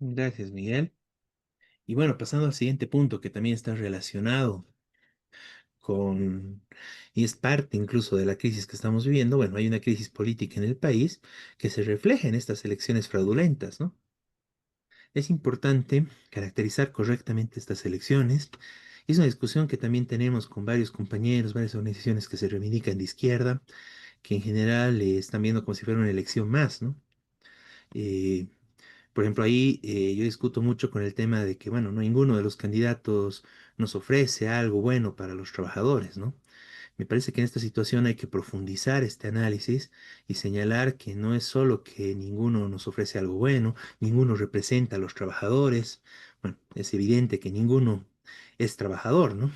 Gracias, Miguel. Y bueno, pasando al siguiente punto que también está relacionado con, y es parte incluso de la crisis que estamos viviendo. Bueno, hay una crisis política en el país que se refleja en estas elecciones fraudulentas, ¿no? Es importante caracterizar correctamente estas elecciones. Es una discusión que también tenemos con varios compañeros, varias organizaciones que se reivindican de izquierda, que en general están viendo como si fuera una elección más, ¿no? Eh, Por ejemplo, ahí yo discuto mucho con el tema de que, bueno, no ninguno de los candidatos nos ofrece algo bueno para los trabajadores, ¿no? Me parece que en esta situación hay que profundizar este análisis y señalar que no es solo que ninguno nos ofrece algo bueno, ninguno representa a los trabajadores. Bueno, es evidente que ninguno es trabajador, ¿no?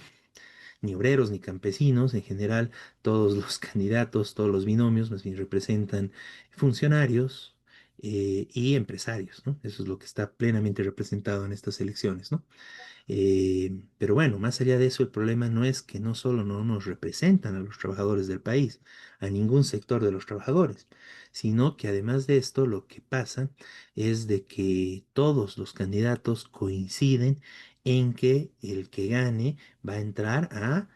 Ni obreros ni campesinos, en general todos los candidatos, todos los binomios más bien representan funcionarios y empresarios, ¿no? Eso es lo que está plenamente representado en estas elecciones, ¿no? Pero bueno, más allá de eso, el problema no es que no solo no nos representan a los trabajadores del país, a ningún sector de los trabajadores, sino que además de esto, lo que pasa es de que todos los candidatos coinciden en que el que gane va a entrar a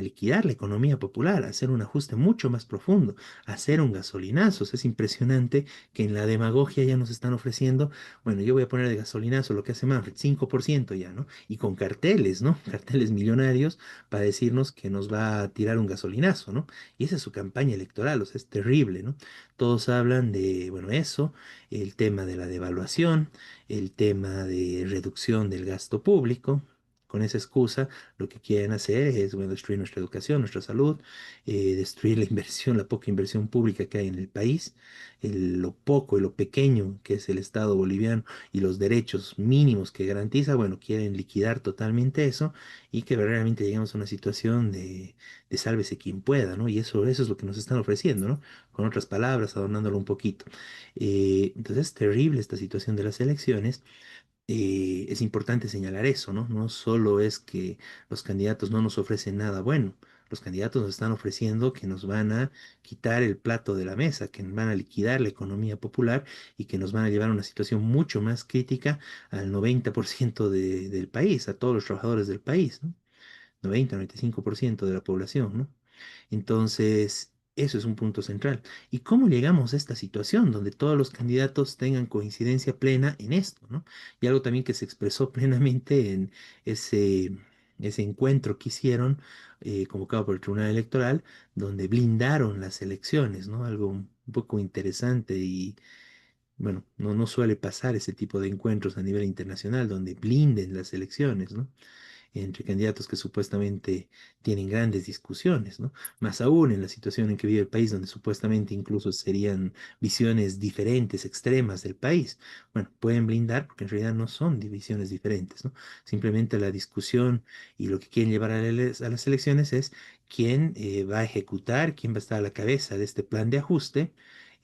liquidar la economía popular, a hacer un ajuste mucho más profundo, a hacer un gasolinazo. O sea, es impresionante que en la demagogia ya nos están ofreciendo, bueno, yo voy a poner de gasolinazo lo que hace Manfred, 5% ya, ¿no? Y con carteles, ¿no? Carteles millonarios para decirnos que nos va a tirar un gasolinazo, ¿no? Y esa es su campaña electoral, o sea, es terrible, ¿no? Todos hablan de, bueno, eso, el tema de la devaluación, el tema de reducción del gasto público. Con esa excusa, lo que quieren hacer es, bueno, destruir nuestra educación, nuestra salud, destruir la inversión, la poca inversión pública que hay en el país, lo poco y lo pequeño que es el Estado boliviano y los derechos mínimos que garantiza, bueno, quieren liquidar totalmente eso y que verdaderamente lleguemos a una situación de sálvese quien pueda, ¿no? Y eso es lo que nos están ofreciendo, ¿no? Con otras palabras, adornándolo un poquito. Entonces es terrible esta situación de las elecciones. Es importante señalar eso, ¿no? No solo es que los candidatos no nos ofrecen nada bueno, los candidatos nos están ofreciendo que nos van a quitar el plato de la mesa, que van a liquidar la economía popular y que nos van a llevar a una situación mucho más crítica al 90% del país, a todos los trabajadores del país, ¿no? 90-95% de la población, ¿no? Entonces, eso es un punto central. ¿Y cómo llegamos a esta situación donde todos los candidatos tengan coincidencia plena en esto, ¿no? Y algo también que se expresó plenamente en ese, ese encuentro que hicieron, convocado por el Tribunal Electoral, donde blindaron las elecciones, ¿no? Algo un poco interesante y, bueno, no suele pasar ese tipo de encuentros a nivel internacional, donde blinden las elecciones, ¿no? Entre candidatos que supuestamente tienen grandes discusiones, ¿no? Más aún en la situación en que vive el país, donde supuestamente incluso serían visiones diferentes, extremas del país. Bueno, pueden blindar porque en realidad no son divisiones diferentes, ¿no? Simplemente la discusión y lo que quieren llevar a las elecciones es quién va a ejecutar, quién va a estar a la cabeza de este plan de ajuste.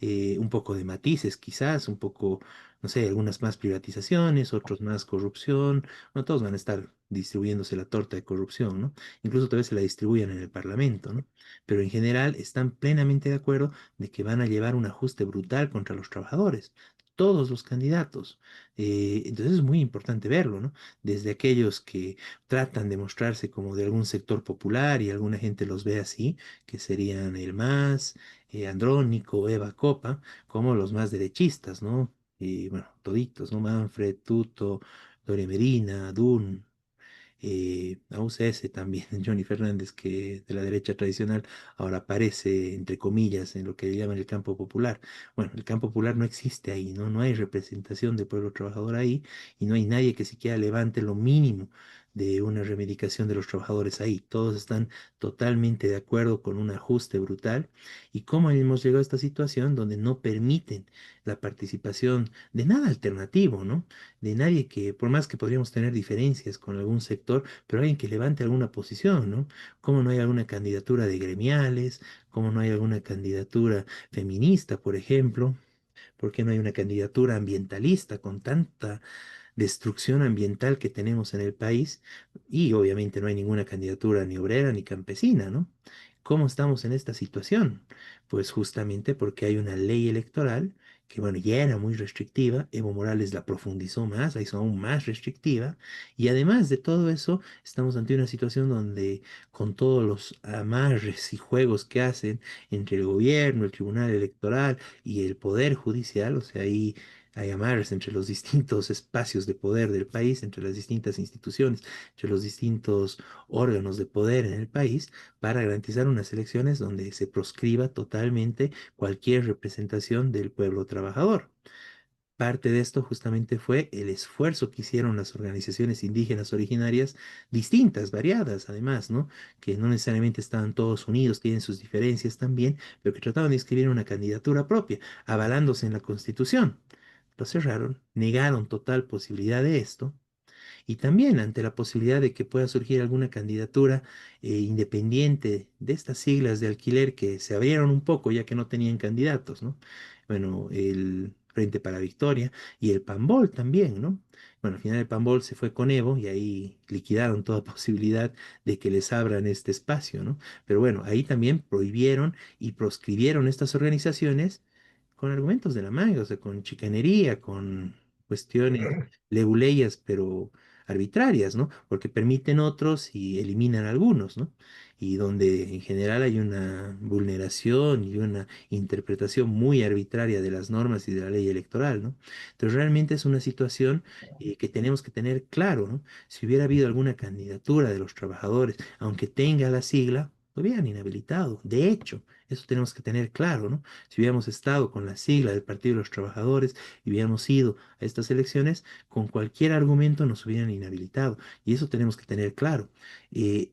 Un poco de matices quizás, un poco, no sé, algunas más privatizaciones, otros más corrupción, no todos van a estar distribuyéndose la torta de corrupción, ¿no? Incluso tal vez se la distribuyan en el Parlamento, ¿no? Pero en general están plenamente de acuerdo de que van a llevar un ajuste brutal contra los trabajadores. Todos los candidatos. Entonces es muy importante verlo, ¿no? Desde aquellos que tratan de mostrarse como de algún sector popular y alguna gente los ve así, que serían el MAS, Andrónico, Eva Copa, como los más derechistas, ¿no? Y bueno, toditos, ¿no? Manfred, Tuto, Doria Medina, Dun, a UCS también, Johnny Fernández, que de la derecha tradicional ahora aparece, entre comillas, en lo que llaman el campo popular. Bueno, el campo popular no existe ahí, ¿no? No hay representación del pueblo trabajador ahí y no hay nadie que siquiera levante lo mínimo de una reivindicación de los trabajadores ahí. Todos están totalmente de acuerdo con un ajuste brutal. ¿Y cómo hemos llegado a esta situación donde no permiten la participación de nada alternativo, ¿no? De nadie que, por más que podríamos tener diferencias con algún sector, pero alguien que levante alguna posición, ¿no? ¿Cómo no hay alguna candidatura de gremiales? ¿Cómo no hay alguna candidatura feminista, por ejemplo? ¿Por qué no hay una candidatura ambientalista con tanta destrucción ambiental que tenemos en el país? Y obviamente no hay ninguna candidatura ni obrera ni campesina, ¿no? ¿Cómo estamos en esta situación? Pues justamente porque hay una ley electoral que bueno, ya era muy restrictiva. Evo Morales la profundizó más, la hizo aún más restrictiva. Y además de todo eso, estamos ante una situación donde con todos los amarres y juegos que hacen entre el gobierno, el tribunal electoral y el poder judicial, o sea, ahí hay amarres entre los distintos espacios de poder del país, entre las distintas instituciones, entre los distintos órganos de poder en el país, para garantizar unas elecciones donde se proscriba totalmente cualquier representación del pueblo trabajador. Parte de esto justamente fue el esfuerzo que hicieron las organizaciones indígenas originarias, distintas, variadas además, ¿no? Que no necesariamente estaban todos unidos, tienen sus diferencias también, pero que trataban de inscribir una candidatura propia, avalándose en la Constitución. Lo cerraron, negaron total posibilidad de esto, y también ante la posibilidad de que pueda surgir alguna candidatura independiente de estas siglas de alquiler que se abrieron un poco ya que no tenían candidatos, ¿no? Bueno, el Frente para la Victoria y el PAMBOL también, ¿no? Bueno, al final el PAMBOL se fue con Evo y ahí liquidaron toda posibilidad de que les abran este espacio, ¿no? Pero bueno, ahí también prohibieron y proscribieron estas organizaciones con argumentos de la manga, o sea, con chicanería, con cuestiones leguleyas, pero arbitrarias, ¿no? Porque permiten otros y eliminan algunos, ¿no? Y donde en general hay una vulneración y una interpretación muy arbitraria de las normas y de la ley electoral, ¿no? Entonces realmente es una situación que tenemos que tener claro, ¿no? Si hubiera habido alguna candidatura de los trabajadores, aunque tenga la sigla, lo hubieran inhabilitado. De hecho, eso tenemos que tener claro, ¿no? Si hubiéramos estado con la sigla del Partido de los Trabajadores y hubiéramos ido a estas elecciones, con cualquier argumento nos hubieran inhabilitado. Y eso tenemos que tener claro.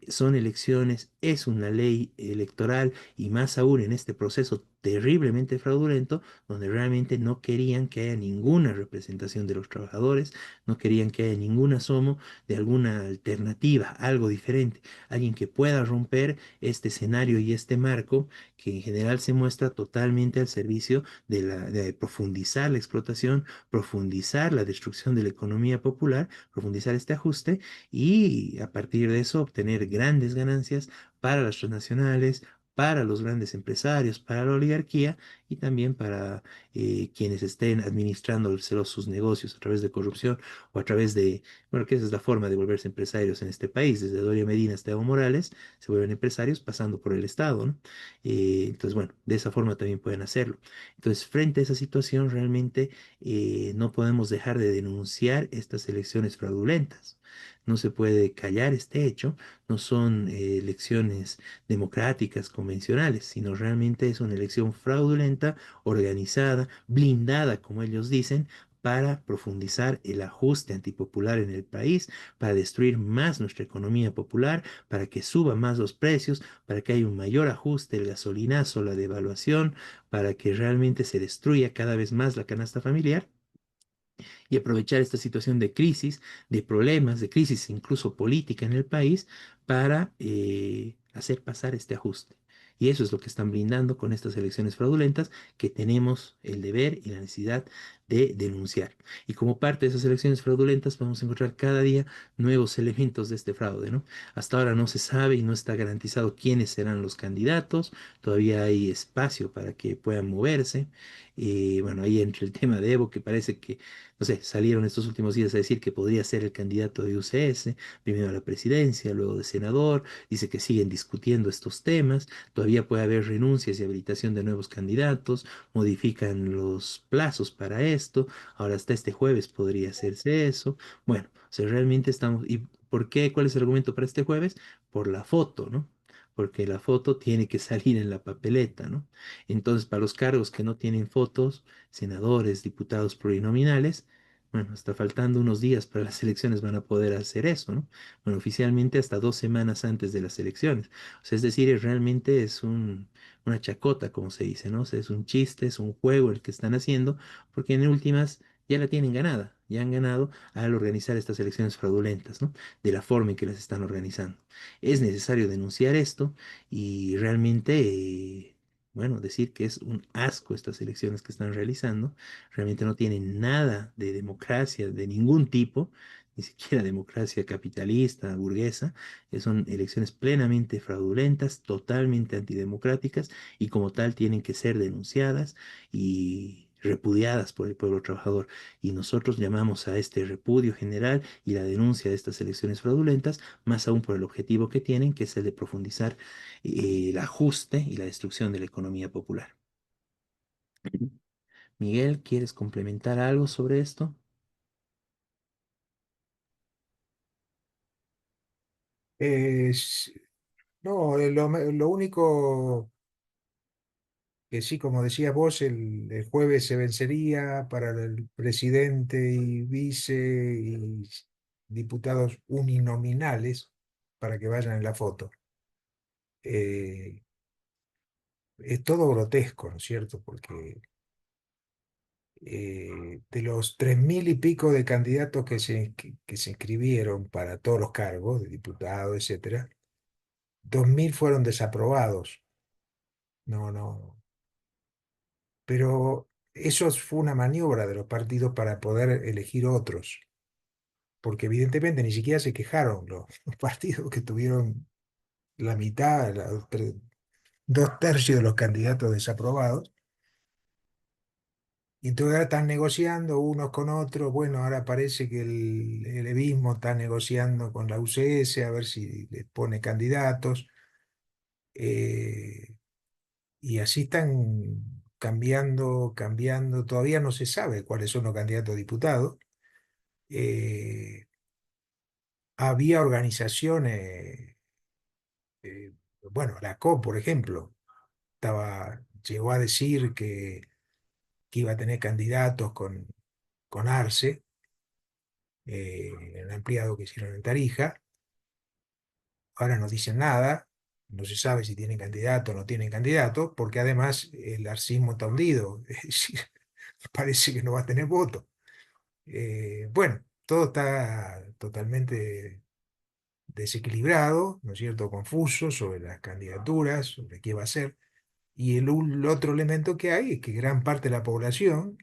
Son elecciones, es una ley electoral y más aún en este proceso terriblemente fraudulento, donde realmente no querían que haya ninguna representación de los trabajadores, no querían que haya ningún asomo de alguna alternativa, algo diferente, alguien que pueda romper este escenario y este marco que en general se muestra totalmente al servicio de profundizar la explotación, profundizar la destrucción de la economía popular, profundizar este ajuste y a partir de eso obtener grandes ganancias para las transnacionales, para los grandes empresarios, para la oligarquía y también para quienes estén administrándoselos sus negocios a través de corrupción o a través de, bueno, que esa es la forma de volverse empresarios en este país, desde Doria Medina hasta Evo Morales, se vuelven empresarios pasando por el Estado, ¿no? Entonces, bueno, de esa forma también pueden hacerlo. Entonces, frente a esa situación, realmente no podemos dejar de denunciar estas elecciones fraudulentas. No se puede callar este hecho, no son elecciones democráticas convencionales, sino realmente es una elección fraudulenta, organizada, blindada, como ellos dicen, para profundizar el ajuste antipopular en el país, para destruir más nuestra economía popular, para que suban más los precios, para que haya un mayor ajuste, el gasolinazo, la devaluación, para que realmente se destruya cada vez más la canasta familiar y aprovechar esta situación de crisis, de problemas, de crisis incluso política en el país para hacer pasar este ajuste. Y eso es lo que están brindando con estas elecciones fraudulentas que tenemos el deber y la necesidad de denunciar. Y como parte de esas elecciones fraudulentas vamos a encontrar cada día nuevos elementos de este fraude, ¿no? Hasta ahora no se sabe y no está garantizado quiénes serán los candidatos, todavía hay espacio para que puedan moverse. Bueno, ahí entra el tema de Evo, que parece que no sé, salieron estos últimos días a decir que podría ser el candidato de UCS, primero a la presidencia, luego de senador, dice que siguen discutiendo estos temas, todavía puede haber renuncias y habilitación de nuevos candidatos, modifican los plazos para esto, ahora hasta este jueves podría hacerse eso. Bueno, o sea, realmente estamos, ¿y por qué? ¿Cuál es el argumento para este jueves? Por la foto, ¿no? Porque la foto tiene que salir en la papeleta, ¿no? Entonces, para los cargos que no tienen fotos, senadores, diputados plurinominales, bueno, está faltando unos días para las elecciones van a poder hacer eso, ¿no? Bueno, oficialmente hasta 2 semanas antes de las elecciones. O sea, es decir, realmente es una chacota, como se dice, ¿no? O sea, es un chiste, es un juego el que están haciendo, porque en últimas ya la tienen ganada, ya han ganado al organizar estas elecciones fraudulentas, ¿no? De la forma en que las están organizando. Es necesario denunciar esto y realmente bueno, decir que es un asco estas elecciones que están realizando. Realmente no tienen nada de democracia de ningún tipo, ni siquiera democracia capitalista, burguesa. Son elecciones plenamente fraudulentas, totalmente antidemocráticas y como tal tienen que ser denunciadas y repudiadas por el pueblo trabajador. Y nosotros llamamos a este repudio general y la denuncia de estas elecciones fraudulentas, más aún por el objetivo que tienen, que es el de profundizar el ajuste y la destrucción de la economía popular. Miguel, ¿quieres complementar algo sobre esto? Es- no, lo único que sí, como decías vos, el jueves se vencería para el presidente y vice y diputados uninominales para que vayan en la foto. Eh, es todo grotesco, ¿no es cierto? Porque de los 3.000 y pico de candidatos que se inscribieron para todos los cargos, de diputado, etcétera, 2.000 fueron desaprobados. No, no. Pero eso fue una maniobra de los partidos para poder elegir otros, porque evidentemente ni siquiera se quejaron los partidos que tuvieron la mitad, 2 tercios de los candidatos desaprobados. Y entonces ahora están negociando unos con otros. Bueno, ahora parece que el levismo está negociando con la UCS a ver si les pone candidatos. eh, y así están cambiando, cambiando. Todavía no se sabe cuáles son los candidatos a diputados. eh, Había organizaciones, eh, bueno, la COP, por ejemplo, llegó a decir que iba a tener candidatos con Arce, el ampliado que hicieron en Tarija. Ahora no dicen nada, no se sabe si tienen candidato o no tienen candidato, porque además el arcismo está hundido, es decir, parece que no va a tener voto. Bueno, todo está totalmente desequilibrado, ¿no es cierto?, confuso sobre las candidaturas, sobre qué va a ser. Y el otro elemento que hay es que gran parte de la población,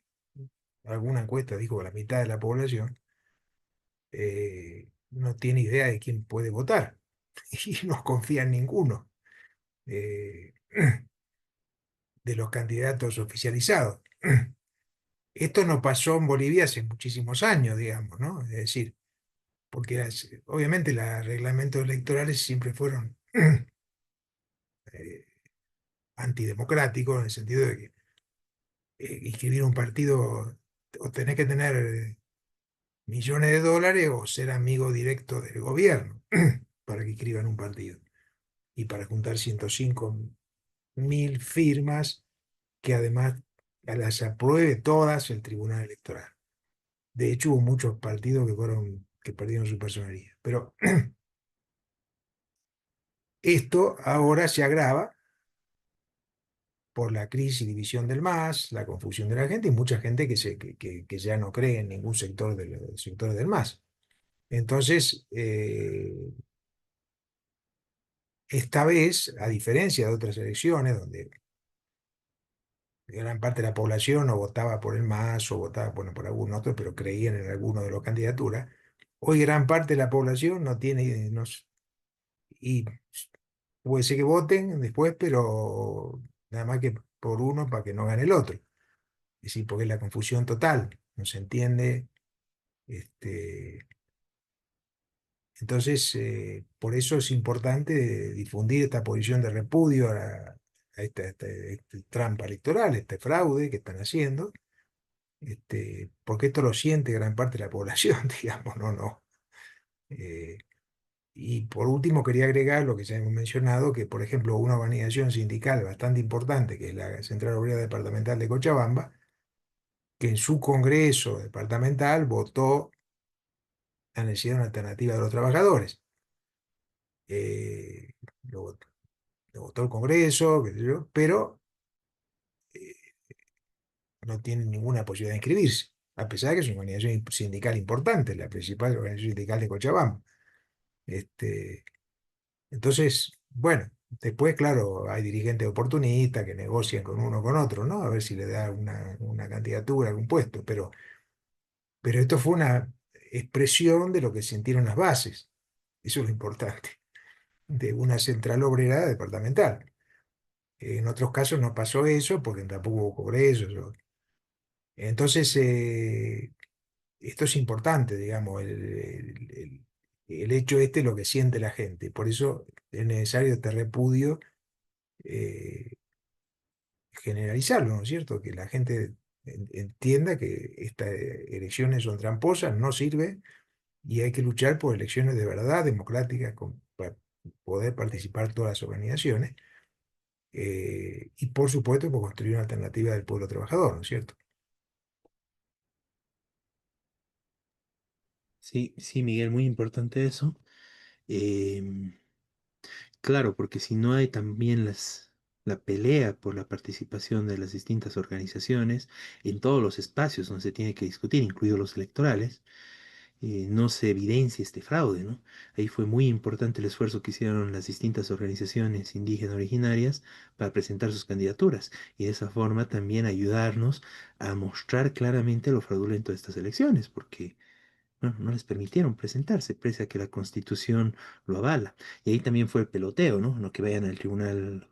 alguna encuesta dijo que la mitad de la población, no tiene idea de quién puede votar y no confía en ninguno eh, de los candidatos oficializados. Esto no pasó en Bolivia hace muchísimos años, digamos, ¿no? Es decir, porque obviamente los reglamentos electorales siempre fueron eh, antidemocráticos en el sentido de que inscribir un partido o tenés que tener millones de dólares o ser amigo directo del gobierno para que inscriban un partido y para juntar 105.000 firmas que además las apruebe todas el Tribunal Electoral. De hecho, hubo muchos partidos que perdieron su personería. Pero esto ahora se agrava por la crisis y división del MAS, la confusión de la gente y mucha gente que ya no cree en ningún sector de los sectores del MAS. Entonces, esta vez, a diferencia de otras elecciones donde gran parte de la población no votaba por el MAS o votaba, bueno, por algún otro, pero creían en alguno de las candidaturas, hoy gran parte de la población no tiene, y puede ser que voten después, pero nada más que por uno para que no gane el otro. Es decir, porque es la confusión total, no se entiende. Este, entonces, por eso es importante difundir esta posición de repudio a esta trampa electoral, este fraude que están haciendo, porque esto lo siente gran parte de la población, digamos, no, no. Eh, y por último, quería agregar lo que ya hemos mencionado, que por ejemplo una organización sindical bastante importante, que es la Central Obrera Departamental de Cochabamba, que en su congreso departamental votó la necesidad de una alternativa de los trabajadores. Eh, lo, votó lo votó el Congreso, qué sé yo, pero eh, no tiene ninguna posibilidad de inscribirse, a pesar de que es una organización sindical importante, la principal organización sindical de Cochabamba. Este, entonces, bueno, después, claro, hay dirigentes oportunistas que negocian con uno o con otro, ¿no? A ver si le da una candidatura, algún puesto, pero esto fue una expresión de lo que sintieron las bases, eso es lo importante, de una central obrera departamental. En otros casos no pasó eso, porque tampoco hubo congresos. Entonces, esto es importante, digamos, el hecho este es lo que siente la gente. Por eso es necesario este repudio eh, generalizarlo, ¿no es cierto? Que la gente entienda que estas elecciones son tramposas, no sirve y hay que luchar por elecciones de verdad, democráticas, para poder participar todas las organizaciones. Y por supuesto, por construir una alternativa del pueblo trabajador, ¿no es cierto? Sí, sí, Miguel, muy importante eso. Em, claro, porque si no hay también la pelea por la participación de las distintas organizaciones en todos los espacios donde se tiene que discutir, incluidos los electorales, no se evidencia este fraude, ¿no? Ahí fue muy importante el esfuerzo que hicieron las distintas organizaciones indígenas originarias para presentar sus candidaturas y de esa forma también ayudarnos a mostrar claramente lo fraudulento de estas elecciones, porque bueno, no les permitieron presentarse, pese a que la Constitución lo avala. Y ahí también fue el peloteo, ¿no? No que vayan al tribunal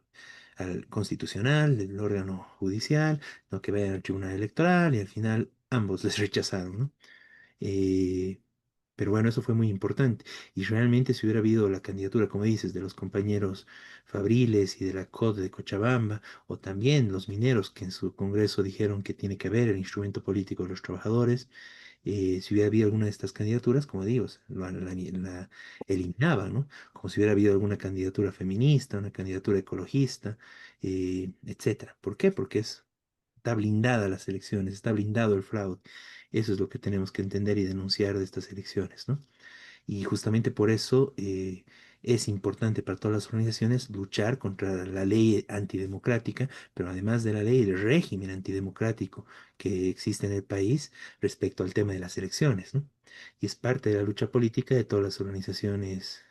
al constitucional, del órgano judicial, no que vayan al tribunal electoral, y al final ambos les rechazaron, ¿no? Eh, pero bueno, eso fue muy importante. Y realmente si hubiera habido la candidatura, como dices, de los compañeros Fabriles y de la COD de Cochabamba, o también los mineros que en su congreso dijeron que tiene que haber el instrumento político de los trabajadores, si hubiera habido alguna de estas candidaturas, como digo, la eliminaban, ¿no? Como si hubiera habido alguna candidatura feminista, una candidatura ecologista, etcétera. ¿Por qué? Porque está blindada las elecciones, está blindado el fraude. Eso es lo que tenemos que entender y denunciar de estas elecciones, ¿no? Y justamente por eso es importante para todas las organizaciones luchar contra la ley antidemocrática, pero además de la ley, el régimen antidemocrático que existe en el país respecto al tema de las elecciones, ¿no? Y es parte de la lucha política de todas las organizaciones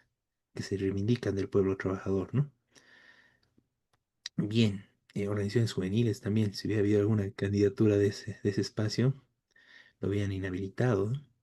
que se reivindican del pueblo trabajador, ¿no? Bien, organizaciones juveniles también, si hubiera habido alguna candidatura de ese espacio, lo habían inhabilitado, ¿no?